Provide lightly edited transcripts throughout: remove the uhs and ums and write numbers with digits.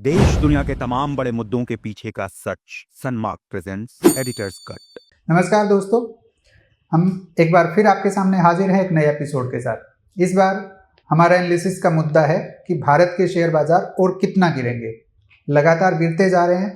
देश दुनिया के तमाम बड़े मुद्दों के पीछे का सच। सनमार्क प्रेजेंट्स एडिटर्स कट। नमस्कार दोस्तों, हम एक बार फिर आपके सामने हाजिर हैं एक नए एपिसोड के साथ। इस बार हमारा एनालिसिस का मुद्दा है कि भारत के शेयर बाजार और कितना गिरेंगे। लगातार गिरते जा रहे हैं।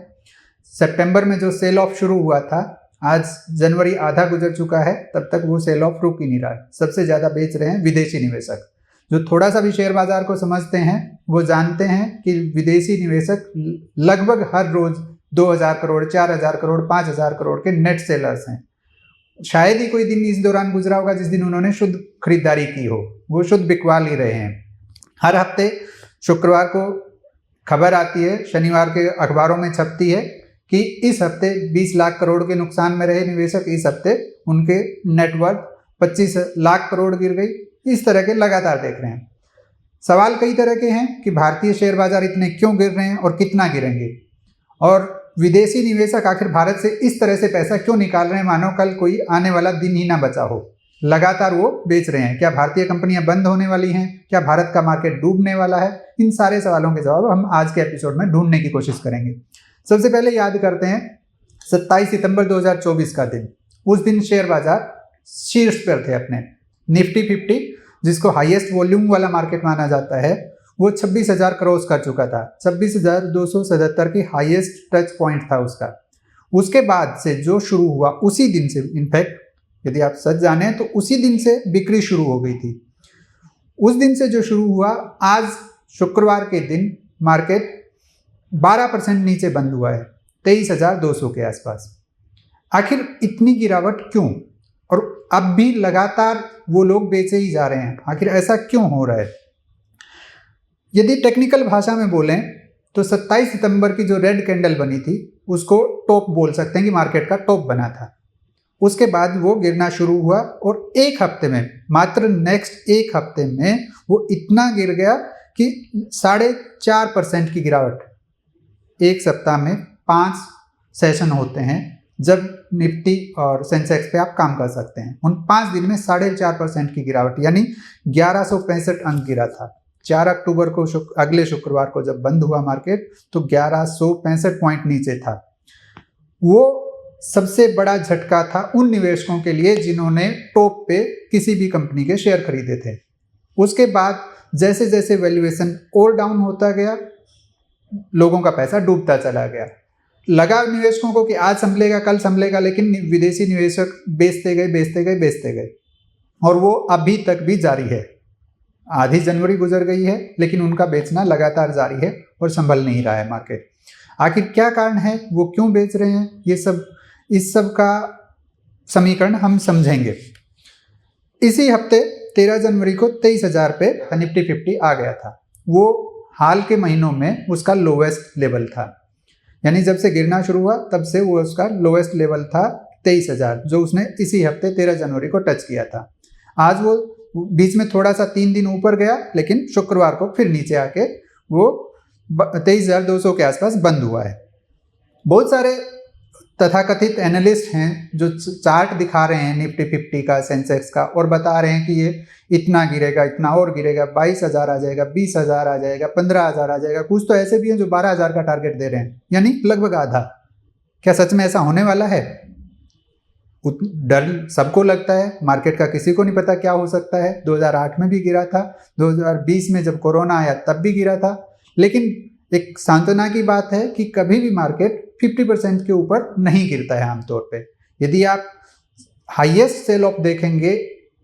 सितंबर में जो सेल ऑफ शुरू हुआ था, आज जनवरी आधा गुजर चुका है, तब तक वो सेल ऑफ रुक ही नहीं रहा है। सबसे ज़्यादा बेच रहे हैं विदेशी निवेशक। जो थोड़ा सा भी शेयर बाजार को समझते हैं वो जानते हैं कि विदेशी निवेशक लगभग हर रोज 2000 करोड़, 4000 करोड़, 5000 करोड़ के नेट सेलर्स हैं। शायद ही कोई दिन इस दौरान गुजरा होगा जिस दिन उन्होंने शुद्ध खरीदारी की हो। वो शुद्ध बिकवा ले रहे हैं। हर हफ्ते शुक्रवार को खबर आती है, शनिवार के अखबारों में छपती है कि इस हफ्ते 20 लाख करोड़ के नुकसान में रहे निवेशक। इस हफ्ते उनके नेटवर्थ 25 लाख करोड़ गिर गई। इस तरह के लगातार देख रहे हैं। सवाल कई तरह के हैं कि भारतीय शेयर बाजार इतने क्यों गिर रहे हैं और कितना गिरेंगे, और विदेशी निवेशक आखिर भारत से इस तरह से पैसा क्यों निकाल रहे हैं मानो कल कोई आने वाला दिन ही ना बचा हो। लगातार वो बेच रहे हैं। क्या भारतीय कंपनियां बंद होने वाली हैं? क्या भारत का मार्केट डूबने वाला है? इन सारे सवालों के जवाब हम आज के एपिसोड में ढूंढने की कोशिश करेंगे। सबसे पहले याद करते हैं 27 सितंबर 2024 का दिन। उस दिन शेयर बाजार शीर्ष पर थे अपने। निफ्टी 50, जिसको हाईएस्ट वॉल्यूम वाला मार्केट माना जाता है, वो 26,000 क्रॉस कर चुका था। 26,277 की हाईएस्ट टच पॉइंट था उसका। उसके बाद से जो शुरू हुआ, उसी दिन से, इनफैक्ट यदि आप सच जाने तो उसी दिन से बिक्री शुरू हो गई थी। उस दिन से जो शुरू हुआ, आज शुक्रवार के दिन मार्केट 12% नीचे बंद हुआ है, 23,200 के आसपास। आखिर इतनी गिरावट क्यों? और अब भी लगातार वो लोग बेचे ही जा रहे हैं। आखिर ऐसा क्यों हो रहा है? यदि टेक्निकल भाषा में बोलें तो 27 सितंबर की जो रेड कैंडल बनी थी उसको टॉप बोल सकते हैं कि मार्केट का टॉप बना था। उसके बाद वो गिरना शुरू हुआ और एक हफ्ते में, मात्र नेक्स्ट एक हफ्ते में वो इतना गिर गया कि 4.5% की गिरावट। एक सप्ताह में 5 सेशन होते हैं जब निफ्टी और सेंसेक्स पे आप काम कर सकते हैं। उन 5 दिन में 4.5% की गिरावट, यानी 1165 अंक गिरा था। 4 अक्टूबर को अगले शुक्रवार को जब बंद हुआ मार्केट तो 1165 पॉइंट नीचे था। वो सबसे बड़ा झटका था उन निवेशकों के लिए जिन्होंने टॉप पे किसी भी कंपनी के शेयर खरीदे थे। उसके बाद जैसे जैसे वैल्यूएशन और डाउन होता गया, लोगों का पैसा डूबता चला गया। लगा निवेशकों को कि आज संभलेगा, कल संभलेगा, लेकिन विदेशी निवेशक बेचते गए और वो अभी तक भी जारी है। आधी जनवरी गुजर गई है लेकिन उनका बेचना लगातार जारी है और संभल नहीं रहा है मार्केट। आखिर क्या कारण है, वो क्यों बेच रहे हैं, इस सब का समीकरण हम समझेंगे। इसी हफ्ते 13 जनवरी को 23,000 पे निफ्टी 50 आ गया था। वो हाल के महीनों में उसका लोवेस्ट लेवल था, यानी जब से गिरना शुरू हुआ तब से वो उसका लोवेस्ट लेवल था 23,000, जो उसने इसी हफ्ते 13 जनवरी को टच किया था। आज वो बीच में थोड़ा सा 3 दिन ऊपर गया, लेकिन शुक्रवार को फिर नीचे आके वो 23,200 के आसपास बंद हुआ है। बहुत सारे तथाकथित एनालिस्ट हैं जो चार्ट दिखा रहे हैं निफ्टी 50 का, सेंसेक्स का, और बता रहे हैं कि ये इतना गिरेगा, इतना और गिरेगा, 22,000 आ जाएगा, 20,000 आ जाएगा, 15,000 आ जाएगा। कुछ तो ऐसे भी हैं जो 12,000 का टारगेट दे रहे हैं, यानी लगभग आधा। क्या सच में ऐसा होने वाला है? डर सबको लगता है, मार्केट का किसी को नहीं पता क्या हो सकता है। 2008 में भी गिरा था, 2020 में जब कोरोना आया तब भी गिरा था। लेकिन एक सांत्वना की बात है कि कभी भी मार्केट 50% के ऊपर नहीं गिरता है आमतौर पे। यदि आप हाईएस्ट सेल ऑफ देखेंगे,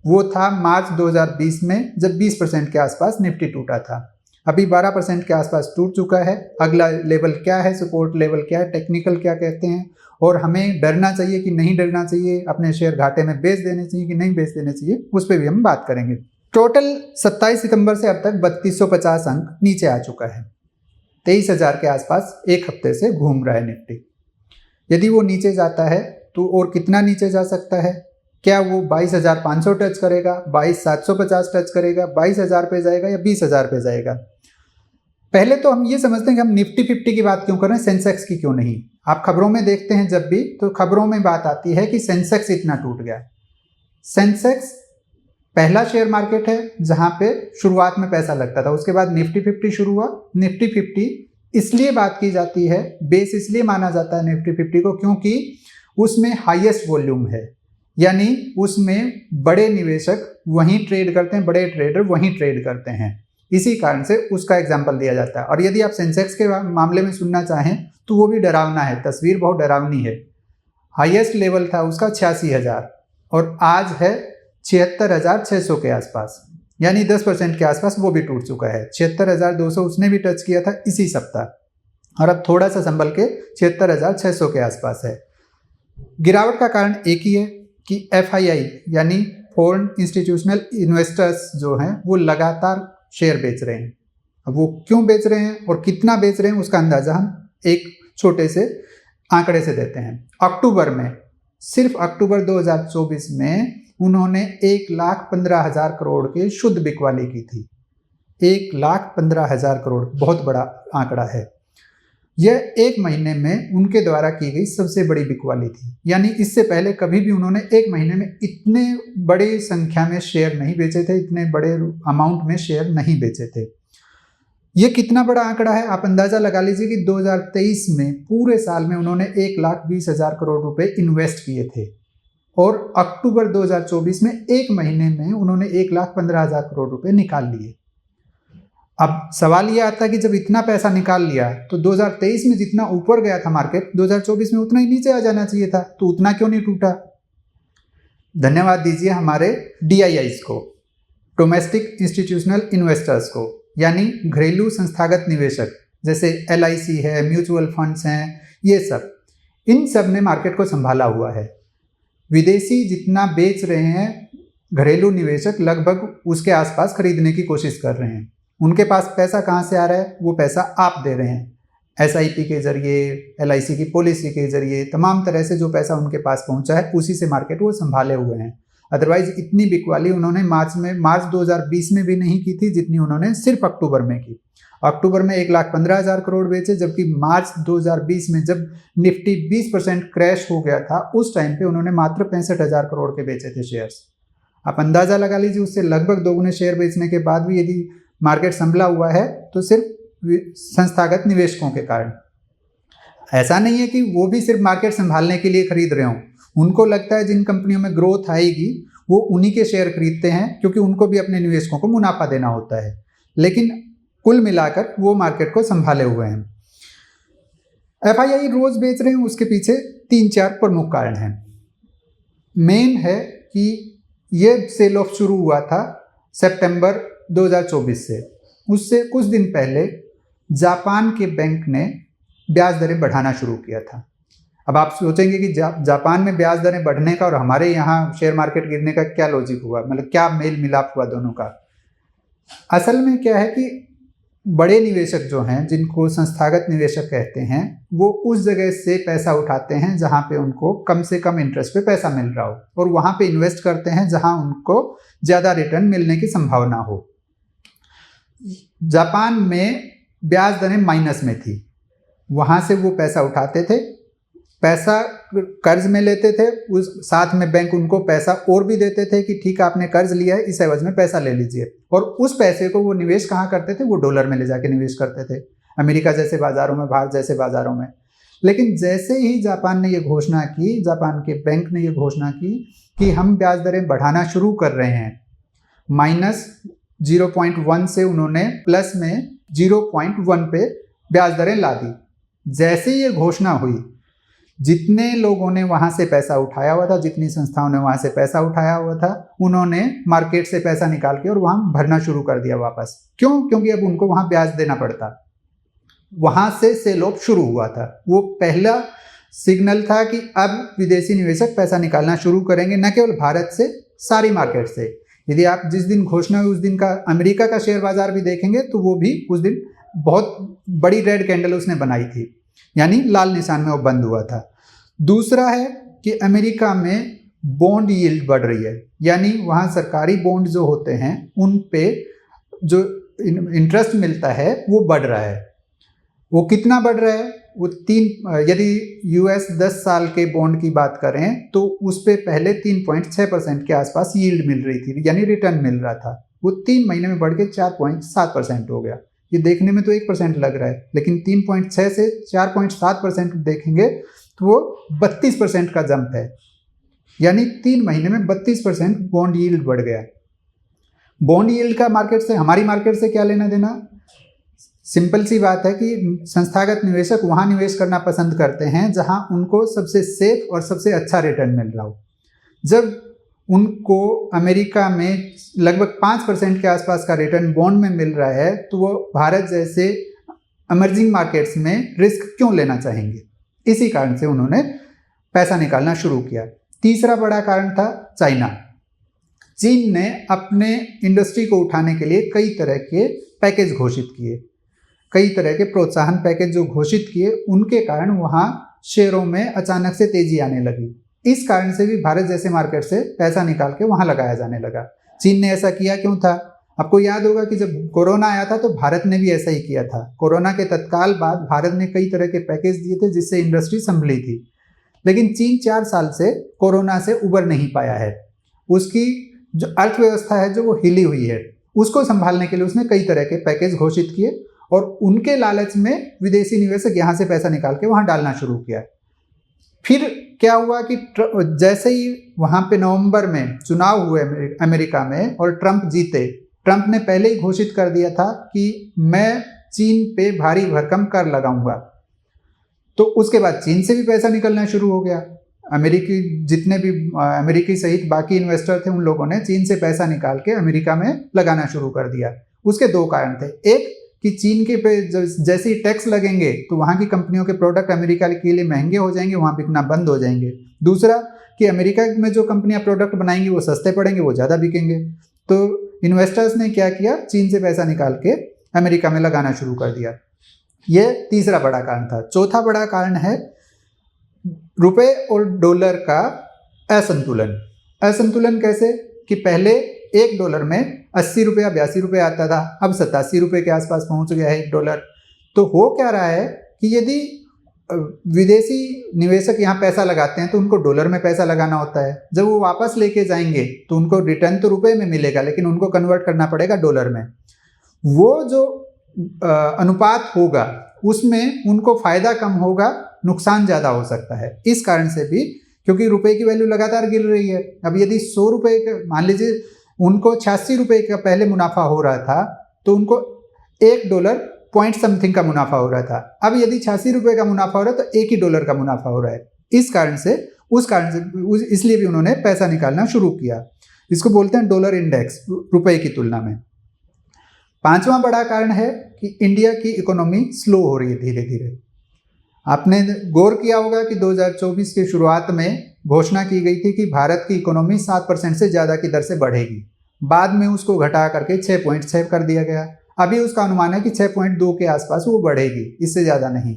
वो था मार्च 2020 में, जब 20% के आसपास निफ्टी टूटा था। अभी 12% के आसपास टूट चुका है। अगला लेवल क्या है, सपोर्ट लेवल क्या है, टेक्निकल क्या कहते हैं, और हमें डरना चाहिए कि नहीं डरना चाहिए, अपने शेयर घाटे में बेच देने चाहिए कि नहीं बेच देने चाहिए, उस पर भी हम बात करेंगे। टोटल 27 सितंबर से अब तक 3250 अंक नीचे आ चुका है। 23,000 के आसपास एक हफ्ते से घूम रहा है निफ्टी। यदि वो नीचे जाता है तो और कितना नीचे जा सकता है? क्या वो 22,500 टच करेगा, 22,750 टच करेगा, 22,000 पे जाएगा या 20,000 पे जाएगा? पहले तो हम ये समझते हैं कि हम निफ्टी 50 की बात क्यों कर रहे हैं, सेंसेक्स की क्यों नहीं। आप खबरों में देखते हैं जब भी, तो खबरों में बात आती है कि सेंसेक्स इतना टूट गया। सेंसेक्स पहला शेयर मार्केट है जहां पे शुरुआत में पैसा लगता था। उसके बाद निफ्टी 50 शुरू हुआ। निफ्टी 50 इसलिए बात की जाती है, बेस इसलिए माना जाता है निफ्टी 50 को क्योंकि उसमें हाईएस्ट वॉल्यूम है, यानी उसमें बड़े निवेशक वहीं ट्रेड करते हैं, बड़े ट्रेडर वहीं ट्रेड करते हैं। इसी कारण से उसका एग्जाम्पल दिया जाता है। और यदि आप सेंसेक्स के मामले में सुनना चाहें तो वो भी डरावना है, तस्वीर बहुत डरावनी है। हाईएस्ट लेवल था उसका 86,000 और आज है 76,600 के आसपास, यानी 10% के आसपास वो भी टूट चुका है। 76,200 उसने भी टच किया था इसी सप्ताह, और अब थोड़ा सा संभल के 76,600 के आसपास है। गिरावट का कारण एक ही है कि FII यानी फॉरेन इंस्टीट्यूशनल इन्वेस्टर्स जो हैं वो लगातार शेयर बेच रहे हैं। अब वो क्यों बेच रहे हैं और कितना बेच रहे हैं उसका अंदाजा हम एक छोटे से आंकड़े से देते हैं। अक्टूबर में, सिर्फ अक्टूबर 2024 में उन्होंने 1,15,000 करोड़ की शुद्ध बिकवाली की थी। 1,15,000 करोड़ बहुत बड़ा आंकड़ा है। यह एक महीने में उनके द्वारा की गई सबसे बड़ी बिकवाली थी, यानी इससे पहले कभी भी उन्होंने एक महीने में इतने बड़ी संख्या में शेयर नहीं बेचे थे, इतने बड़े अमाउंट में शेयर नहीं बेचे थे। ये कितना बड़ा आंकड़ा है आप अंदाजा लगा लीजिए कि 2023 में पूरे साल में उन्होंने 1,20,000 करोड़ रुपए इन्वेस्ट किए थे और अक्टूबर 2024 में एक महीने में उन्होंने 1,15,000 करोड़ रुपए निकाल लिए। अब सवाल यह आता है कि जब इतना पैसा निकाल लिया तो 2023 में जितना ऊपर गया था मार्केट, 2024 में उतना ही नीचे आ जाना चाहिए था, तो उतना क्यों नहीं टूटा? धन्यवाद दीजिए हमारे DIIs को, डोमेस्टिक इंस्टीट्यूशनल इन्वेस्टर्स को, यानी घरेलू संस्थागत निवेशक, जैसे LIC है, म्यूचुअल फंड्स हैं, ये सब, इन सब ने मार्केट को संभाला हुआ है। विदेशी जितना बेच रहे हैं, घरेलू निवेशक लगभग उसके आसपास खरीदने की कोशिश कर रहे हैं। उनके पास पैसा कहाँ से आ रहा है? वो पैसा आप दे रहे हैं, SIP के जरिए, LIC की पॉलिसी के जरिए, तमाम तरह से जो पैसा उनके पास पहुंचा है उसी से मार्केट वो संभाले हुए हैं। अदरवाइज इतनी बिकवाली उन्होंने मार्च 2020 में भी नहीं की थी जितनी उन्होंने सिर्फ अक्टूबर में की। अक्टूबर में 1,15,000 करोड़ बेचे, जबकि मार्च 2020 में जब निफ्टी 20% क्रैश हो गया था उस टाइम पे उन्होंने मात्र 65,000 करोड़ के बेचे थे शेयर्स। आप अंदाजा लगा लीजिए, उससे लगभग दोगुने शेयर बेचने के बाद भी यदि मार्केट संभला हुआ है तो सिर्फ संस्थागत निवेशकों के कारण। ऐसा नहीं है कि वो भी सिर्फ मार्केट संभालने के लिए खरीद रहे हों। उनको लगता है जिन कंपनियों में ग्रोथ आएगी वो उन्हीं के शेयर खरीदते हैं, क्योंकि उनको भी अपने निवेशकों को मुनाफा देना होता है। लेकिन कुल मिलाकर वो मार्केट को संभाले हुए हैं। FII रोज बेच रहे हैं, उसके पीछे 3-4 प्रमुख कारण हैं। मेन है कि ये सेल ऑफ शुरू हुआ था सितंबर 2024 से। उससे कुछ दिन पहले जापान के बैंक ने ब्याज दरें बढ़ाना शुरू किया था। अब आप सोचेंगे कि जापान में ब्याज दरें बढ़ने का और हमारे यहाँ शेयर मार्केट गिरने का क्या लॉजिक हुआ, मतलब क्या मेल मिलाप हुआ दोनों का? असल में क्या है कि बड़े निवेशक जो हैं, जिनको संस्थागत निवेशक कहते हैं, वो उस जगह से पैसा उठाते हैं जहाँ पे उनको कम से कम इंटरेस्ट पे पैसा मिल रहा हो, और वहाँ पे इन्वेस्ट करते हैं जहाँ उनको ज़्यादा रिटर्न मिलने की संभावना हो। जापान में ब्याज दरें माइनस में थी, वहाँ से वो पैसा उठाते थे, पैसा कर्ज में लेते थे, उस साथ में बैंक उनको पैसा और भी देते थे कि ठीक है आपने कर्ज लिया है, इस एवज में पैसा ले लीजिए। और उस पैसे को वो निवेश कहाँ करते थे? वो डॉलर में ले जाके निवेश करते थे, अमेरिका जैसे बाज़ारों में, भारत जैसे बाज़ारों में। लेकिन जैसे ही जापान ने ये घोषणा की, जापान के बैंक ने ये घोषणा की कि हम ब्याज दरें बढ़ाना शुरू कर रहे हैं, -0.1 से उन्होंने प्लस में 0.1 पे ब्याज दरें ला दी। जैसे ये घोषणा हुई, जितने लोगों ने वहाँ से पैसा उठाया हुआ था, जितनी संस्थाओं ने वहाँ से पैसा उठाया हुआ था, उन्होंने मार्केट से पैसा निकाल के और वहाँ भरना शुरू कर दिया वापस। क्यों? क्योंकि अब उनको वहाँ ब्याज देना पड़ता। वहाँ से सेल ऑफ शुरू हुआ था। वो पहला सिग्नल था कि अब विदेशी निवेशक पैसा निकालना शुरू करेंगे, न केवल भारत से, सारी मार्केट से। यदि आप जिस दिन घोषणा हुई उस दिन का अमेरिका का शेयर बाजार भी देखेंगे तो वो भी उस दिन बहुत बड़ी रेड कैंडल उसने बनाई थी, यानी लाल निशान में वो बंद हुआ था। दूसरा है कि अमेरिका में बॉन्ड यील्ड बढ़ रही है, यानी वहाँ सरकारी बॉन्ड जो होते हैं उन पे जो इंटरेस्ट मिलता है वो बढ़ रहा है। वो कितना बढ़ रहा है? वो यदि US 10 साल के बॉन्ड की बात करें तो उस पे पहले 3.6% के आसपास यील्ड मिल रही थी, यानी रिटर्न मिल रहा था। वो 3 महीने में बढ़ के 4.7% हो गया, ये देखने में तो 1% लग रहा है, लेकिन 3.6 से 4.7% देखेंगे तो वो 32% का जंप है। यानी 3 महीने में 32% बॉन्ड यील्ड बढ़ गया। बॉन्ड यील्ड का मार्केट से, हमारी मार्केट से क्या लेना देना? सिंपल सी बात है कि संस्थागत निवेशक वहाँ निवेश करना पसंद करते हैं जहाँ उनको सबसे सेफ और सबसे अच्छा रिटर्न मिल रहा हो। जब उनको अमेरिका में लगभग 5% के आसपास का रिटर्न बॉन्ड में मिल रहा है तो वो भारत जैसे इमर्जिंग मार्केट्स में रिस्क क्यों लेना चाहेंगे? इसी कारण से उन्होंने पैसा निकालना शुरू किया। तीसरा बड़ा कारण था चाइना। चीन ने अपने इंडस्ट्री को उठाने के लिए कई तरह के पैकेज घोषित किए, कई तरह के प्रोत्साहन पैकेज जो घोषित किए, उनके कारण वहाँ शेयरों में अचानक से तेजी आने लगी। इस कारण से भी भारत जैसे मार्केट से पैसा निकाल के वहाँ लगाया जाने लगा। चीन ने ऐसा किया क्यों था? आपको याद होगा कि जब कोरोना आया था तो भारत ने भी ऐसा ही किया था। कोरोना के तत्काल बाद भारत ने कई तरह के पैकेज दिए थे जिससे इंडस्ट्री संभली थी, लेकिन चीन 4 साल से कोरोना से उबर नहीं पाया है। उसकी जो अर्थव्यवस्था है जो वो हिली हुई है, उसको संभालने के लिए उसने कई तरह के पैकेज घोषित किए और उनके लालच में विदेशी निवेशक यहाँ से पैसा निकाल के वहाँ डालना शुरू किया। फिर क्या हुआ कि जैसे ही वहाँ पे नवंबर में चुनाव हुए अमेरिका में और ट्रंप जीते, ट्रंप ने पहले ही घोषित कर दिया था कि मैं चीन पे भारी भरकम कर लगाऊंगा। तो उसके बाद चीन से भी पैसा निकलना शुरू हो गया। अमेरिकी जितने भी अमेरिकी सहित बाकी इन्वेस्टर थे उन लोगों ने चीन से पैसा निकाल के अमेरिका में लगाना शुरू कर दिया। उसके 2 कारण थे। एक कि चीन के पे जैसे ही टैक्स लगेंगे तो वहाँ की कंपनियों के प्रोडक्ट अमेरिका के लिए महंगे हो जाएंगे, वहाँ बिकना बंद हो जाएंगे। दूसरा कि अमेरिका में जो कंपनियां प्रोडक्ट बनाएंगी वो सस्ते पड़ेंगे, वो ज़्यादा बिकेंगे। तो इन्वेस्टर्स ने क्या किया? चीन से पैसा निकाल के अमेरिका में लगाना शुरू कर दिया। ये तीसरा बड़ा कारण था। चौथा बड़ा कारण है रुपए और डॉलर का असंतुलन। असंतुलन कैसे? कि पहले $1 में 80 रुपये या 82 रुपये आता था, अब 87 रुपये के आसपास पहुंच गया है $1। तो हो क्या रहा है कि यदि विदेशी निवेशक यहाँ पैसा लगाते हैं तो उनको डॉलर में पैसा लगाना होता है। जब वो वापस लेके जाएंगे तो उनको रिटर्न तो रुपए में मिलेगा, लेकिन उनको कन्वर्ट करना पड़ेगा डॉलर में। वो जो अनुपात होगा उसमें उनको फायदा कम होगा, नुकसान ज़्यादा हो सकता है। इस कारण से भी, क्योंकि रुपए की वैल्यू लगातार गिर रही है। अब यदि 100 रुपये का, मान लीजिए उनको 86 रुपये का पहले मुनाफा हो रहा था तो उनको $1 पॉइंट समथिंग का मुनाफा हो रहा था। अब यदि 86 रुपये का मुनाफा हो रहा है तो $1 का मुनाफा हो रहा है। इस कारण से, उस कारण से, इसलिए भी उन्होंने पैसा निकालना शुरू किया। इसको बोलते हैं डॉलर इंडेक्स, रुपए की तुलना में। 5वां बड़ा कारण है कि इंडिया की इकोनॉमी स्लो हो रही है धीरे धीरे। आपने गौर किया होगा कि 2024 की शुरुआत में घोषणा की गई थी कि भारत की इकोनॉमी 7% से ज़्यादा की दर से बढ़ेगी। बाद में उसको घटा करके 6.6 कर दिया गया। अभी उसका अनुमान है कि 6.2 के आसपास वो बढ़ेगी, इससे ज़्यादा नहीं।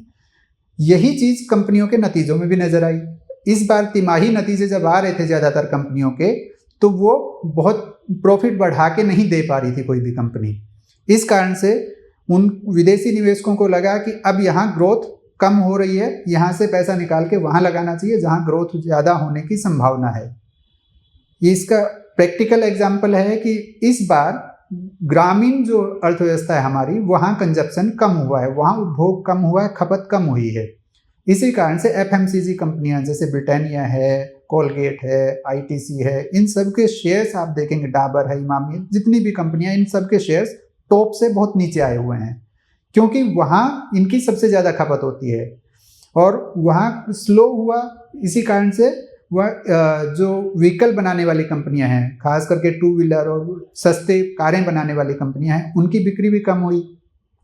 यही चीज़ कंपनियों के नतीजों में भी नजर आई। इस बार तिमाही नतीजे जब आ रहे थे ज़्यादातर कंपनियों के, तो वो बहुत प्रॉफिट बढ़ा के नहीं दे पा रही थी कोई भी कंपनी। इस कारण से उन विदेशी निवेशकों को लगा कि अब यहाँ ग्रोथ कम हो रही है, यहाँ से पैसा निकाल के वहाँ लगाना चाहिए जहाँ ग्रोथ ज़्यादा होने की संभावना है। ये इसका प्रैक्टिकल एग्जाम्पल है कि इस बार ग्रामीण जो अर्थव्यवस्था है हमारी, वहाँ कंजप्शन कम हुआ है, वहाँ उपभोग कम हुआ है, खपत कम हुई है। इसी कारण से FMCG कंपनियां जैसे ब्रिटानिया है, कोलगेट है, ITC है, इन सब के शेयर्स आप देखेंगे, डाबर है, इमामी, जितनी भी कंपनियां, इन सब के शेयर्स टॉप से बहुत नीचे आए हुए हैं, क्योंकि वहाँ इनकी सबसे ज़्यादा खपत होती है और वहाँ स्लो हुआ। इसी कारण से वह जो व्हीकल बनाने वाली कंपनियां हैं, खास करके 2 व्हीलर और सस्ते कारें बनाने वाली कंपनियां हैं, उनकी बिक्री भी कम हुई।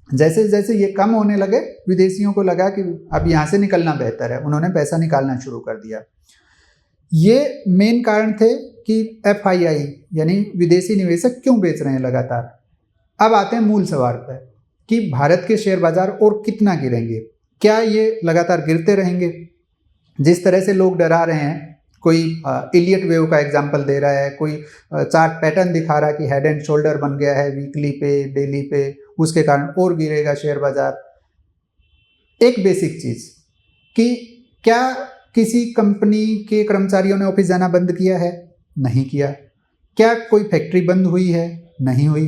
जैसे जैसे ये कम होने लगे, विदेशियों को लगा कि अब यहाँ से निकलना बेहतर है, उन्होंने पैसा निकालना शुरू कर दिया। ये मेन कारण थे कि FII यानी विदेशी निवेशक क्यों बेच रहे हैं लगातार। अब आते हैं मूल सवाल पर कि भारत के शेयर बाजार और कितना गिरेंगे, क्या ये लगातार गिरते रहेंगे? जिस तरह से लोग डरा रहे हैं, कोई इलियट वेव का एग्जांपल दे रहा है, कोई चार्ट पैटर्न दिखा रहा है कि हेड एंड शोल्डर बन गया है वीकली पे, डेली पे, उसके कारण और गिरेगा शेयर बाजार। एक बेसिक चीज़ कि क्या किसी कंपनी के कर्मचारियों ने ऑफिस जाना बंद किया है? नहीं किया। क्या कोई फैक्ट्री बंद हुई है? नहीं हुई।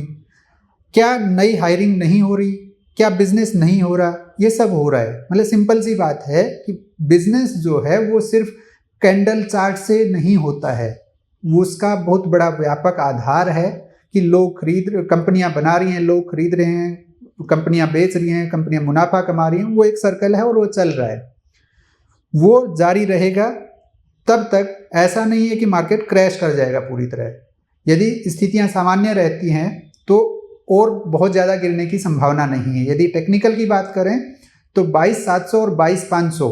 क्या नई हायरिंग नहीं हो रही? क्या बिजनेस नहीं हो रहा? ये सब हो रहा है। मतलब सिंपल सी बात है कि बिजनेस जो है वो सिर्फ कैंडल चार्ट से नहीं होता है, वो उसका बहुत बड़ा व्यापक आधार है कि लोग कंपनियां बना रही हैं, लोग खरीद रहे हैं, कंपनियां बेच रही हैं, कंपनियां मुनाफा कमा रही हैं, वो एक सर्कल है और वो चल रहा है, वो जारी रहेगा तब तक। ऐसा नहीं है कि मार्केट क्रैश कर जाएगा पूरी तरह। यदि स्थितियां सामान्य रहती हैं तो और बहुत ज़्यादा गिरने की संभावना नहीं है। यदि टेक्निकल की बात करें तो 22,700 और 22,500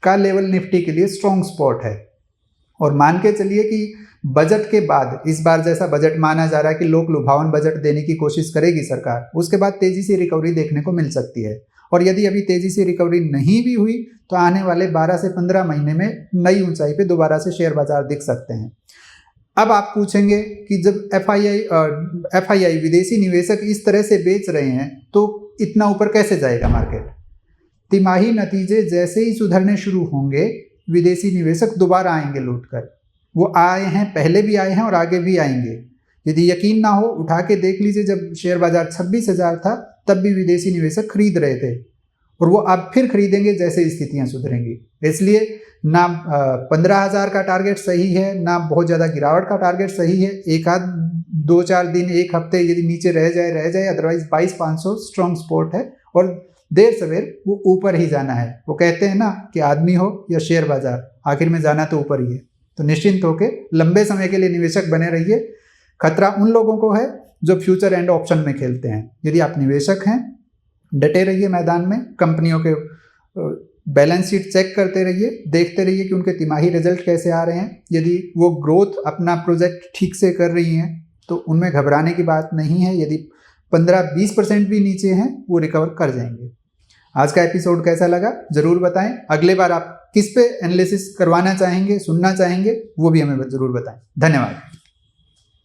का लेवल निफ्टी के लिए स्ट्रॉन्ग स्पॉट है। और मान के चलिए कि बजट के बाद, इस बार जैसा बजट माना जा रहा है कि लोक लुभावन बजट देने की कोशिश करेगी सरकार, उसके बाद तेजी से रिकवरी देखने को मिल सकती है। और यदि अभी तेजी से रिकवरी नहीं भी हुई तो आने वाले 12 से 15 महीने में नई ऊंचाई पे दोबारा से शेयर बाजार दिख सकते हैं। अब आप पूछेंगे कि जब एफआईआई विदेशी निवेशक इस तरह से बेच रहे हैं तो इतना ऊपर कैसे जाएगा मार्केट? तिमाही नतीजे जैसे ही सुधरने शुरू होंगे विदेशी निवेशक दोबारा आएंगे लौटकर। वो आए हैं, पहले भी आए हैं और आगे भी आएंगे। यदि यकीन ना हो उठा के देख लीजिए, जब शेयर बाजार 26,000 था तब भी विदेशी निवेशक खरीद रहे थे और वो अब फिर खरीदेंगे जैसे स्थितियां सुधरेंगी। इसलिए ना 15,000 का टारगेट सही है, ना बहुत ज़्यादा गिरावट का टारगेट सही है। एक आध 2-4 दिन, एक हफ्ते यदि नीचे रह जाए, अदरवाइज 22,500 स्ट्रॉन्ग सपोर्ट है और देर सवेर वो ऊपर ही जाना है। वो कहते हैं ना कि आदमी हो या शेयर बाजार, आखिर में जाना तो ऊपर ही है। तो निश्चिंत होकर लंबे समय के लिए निवेशक बने रहिए। खतरा उन लोगों को है जो फ्यूचर एंड ऑप्शन में खेलते हैं। यदि आप निवेशक हैं, डटे रहिए मैदान में, कंपनियों के बैलेंस शीट चेक करते रहिए, देखते रहिए कि उनके तिमाही रिजल्ट कैसे आ रहे हैं। यदि वो ग्रोथ अपना प्रोजेक्ट ठीक से कर रही हैं तो उनमें घबराने की बात नहीं है। यदि 15-20% भी नीचे हैं वो रिकवर कर जाएंगे। आज का एपिसोड कैसा लगा ज़रूर बताएं। अगले बार आप किस पे एनालिसिस करवाना चाहेंगे, सुनना चाहेंगे, वो भी हमें ज़रूर बताएं। धन्यवाद।